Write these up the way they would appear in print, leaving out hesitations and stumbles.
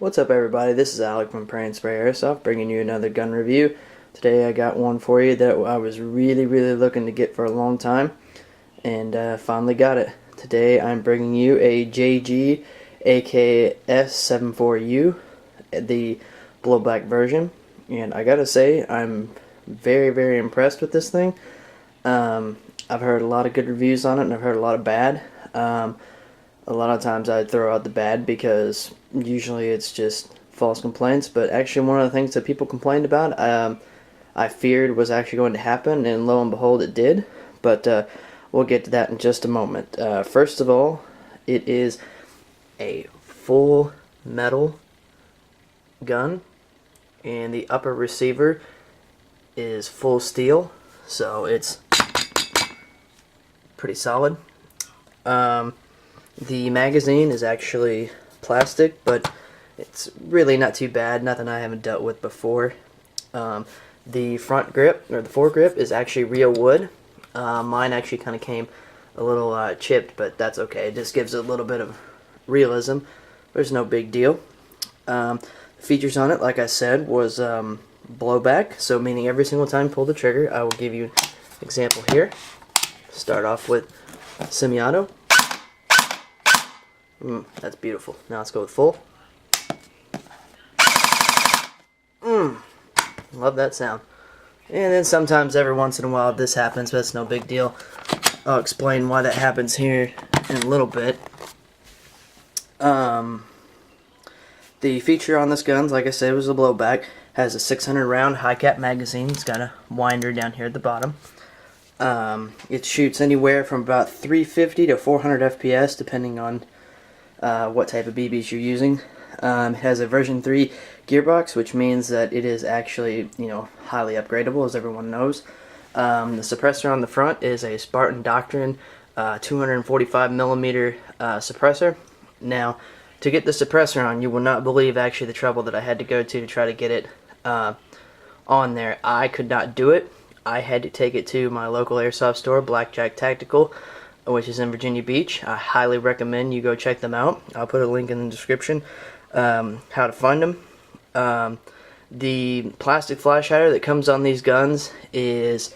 What's up, everybody? This is Alec from Pray and Spray Airsoft, bringing you another gun review. Today I got one for you that I was really looking to get for a long time, and finally got it. Today I'm bringing you a JG AKS-74u, the BlowBack version, and I gotta say I'm very impressed with this thing. I've heard a lot of good reviews on it, and I've heard a lot of bad. A lot of times I throw out the bad because usually it's just false complaints, but actually one of the things that people complained about I feared was actually going to happen, and lo and behold it did. But we'll get to that in just a moment. First of all, it is a full metal gun, and the upper receiver is full steel, so it's pretty solid. The magazine is actually plastic, but it's really not too bad, nothing I haven't dealt with before. The front grip, or the foregrip, is actually real wood. Mine actually kind of came a little chipped, but that's okay. It just gives it a little bit of realism. There's no big deal. The features on it, like I said, was blowback, so meaning every single time you pull the trigger. I will give you an example here. Start off with semi-auto. That's beautiful. Now let's go with full. Love that sound. And then sometimes, every once in a while, this happens, but it's no big deal. I'll explain why that happens here in a little bit. The feature on this gun, like I said, was a blowback. Has a 600 round high cap magazine. It's got a winder down here at the bottom. It shoots anywhere from about 350 to 400 FPS, depending on what type of BBs you're using. It has a version 3 gearbox, which means that it is actually, highly upgradable, as everyone knows. The suppressor on the front is a Spartan Doctrine 245mm suppressor. Now, to get the suppressor on, you will not believe actually the trouble that I had to go to try to get it on there. I could not do it. I had to take it to my local airsoft store, Blackjack Tactical, which is in Virginia Beach. I highly recommend you go check them out. I'll put a link in the description how to find them. The plastic flash hider that comes on these guns is,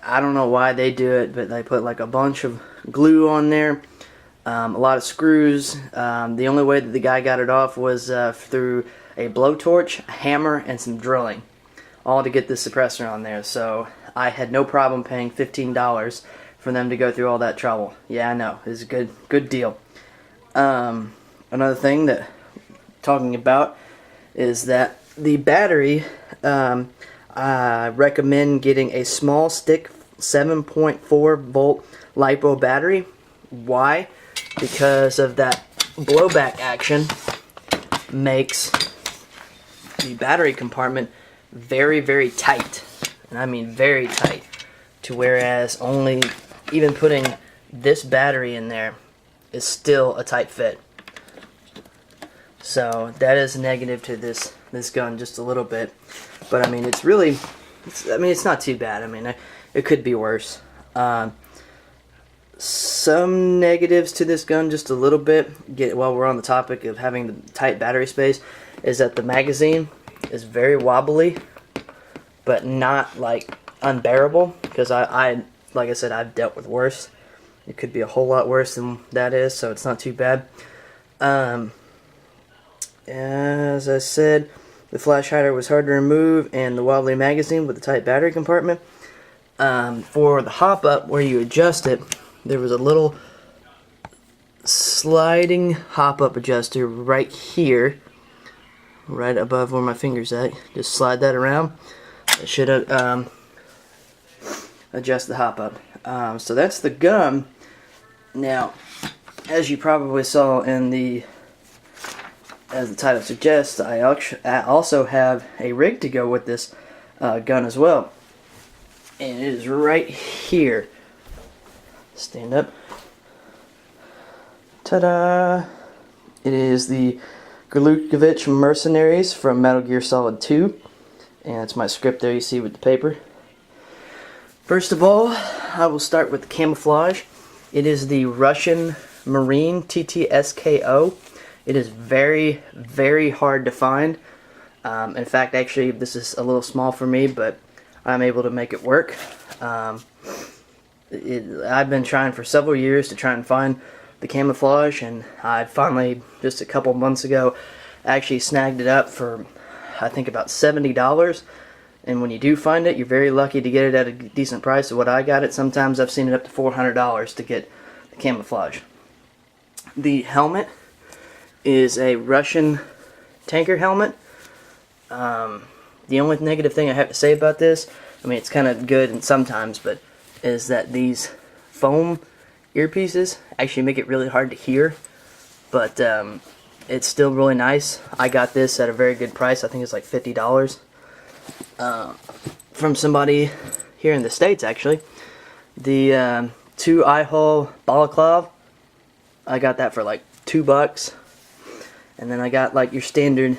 I don't know why they do it, but they put like a bunch of glue on there, a lot of screws. The only way that the guy got it off was through a blowtorch, a hammer, and some drilling, all to get the suppressor on there. So I had no problem paying $15 for them to go through all that trouble. Yeah, I know, it's a good deal. Another thing that talking about is that the battery, I recommend getting a small stick 7.4 volt LiPo battery. Why? Because of that blowback action makes the battery compartment very tight, and I mean very tight, to whereas only even putting this battery in there is still a tight fit. So that is negative to this gun just a little bit, but I mean it's not too bad. I mean it could be worse. Some negatives to this gun just a little bit, while we're on the topic of having the tight battery space, is that the magazine is very wobbly, but not like unbearable, because I like I said, I've dealt with worse. It could be a whole lot worse than that is, so it's not too bad. As I said, the flash hider was hard to remove, and the wobbly magazine with the tight battery compartment. For the hop up where you adjust it, there was a little sliding hop up adjuster right here, right above where my finger's at. Just slide that around. It should adjust the hop up. So that's the gun. Now, as you probably saw as the title suggests, I also have a rig to go with this gun as well, and it is right here. Stand up. Ta-da! It is the Gurlukovich Mercenaries from Metal Gear Solid 2, and it's my script there you see with the paper. First of all, I will start with the camouflage. It is the Russian Marine TTSKO. It is very, very hard to find. In fact, actually, this is a little small for me, but I'm able to make it work. I've been trying for several years to try and find the camouflage, and I finally, just a couple months ago, actually snagged it up for, I think, about $70. And when you do find it, you're very lucky to get it at a decent price. So what I got it, sometimes I've seen it up to $400 to get the camouflage. The helmet is a Russian tanker helmet. The only negative thing I have to say about this, I mean, it's kind of good and sometimes, but is that these foam earpieces actually make it really hard to hear. But it's still really nice. I got this at a very good price. I think it's like $50. From somebody here in the States, actually. The 2 eye-hole balaclava, I got that for like $2. And then I got like your standard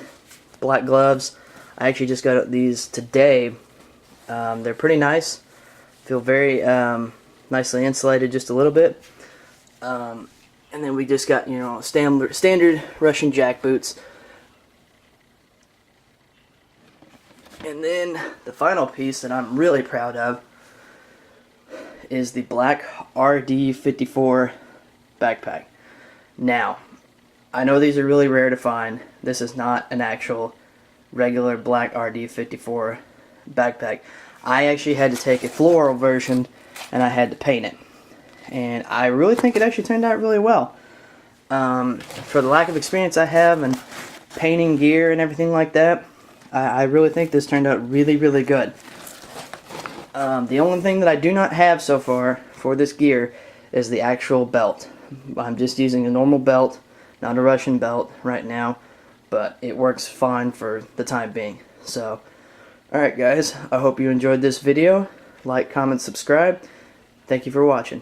black gloves. I actually just got these today. They're pretty nice. Feel very nicely insulated just a little bit. And then we just got, you know, standard Russian jackboots. And then the final piece that I'm really proud of is the black RD-54 backpack. Now, I know these are really rare to find. This is not an actual regular black RD-54 backpack. I actually had to take a floral version and I had to paint it. And I really think it actually turned out really well. For the lack of experience I have in painting gear and everything like that, I really think this turned out really, really good. The only thing that I do not have so far for this gear is the actual belt. I'm just using a normal belt, not a Russian belt right now, but it works fine for the time being. So, alright guys, I hope you enjoyed this video. Like, comment, subscribe. Thank you for watching.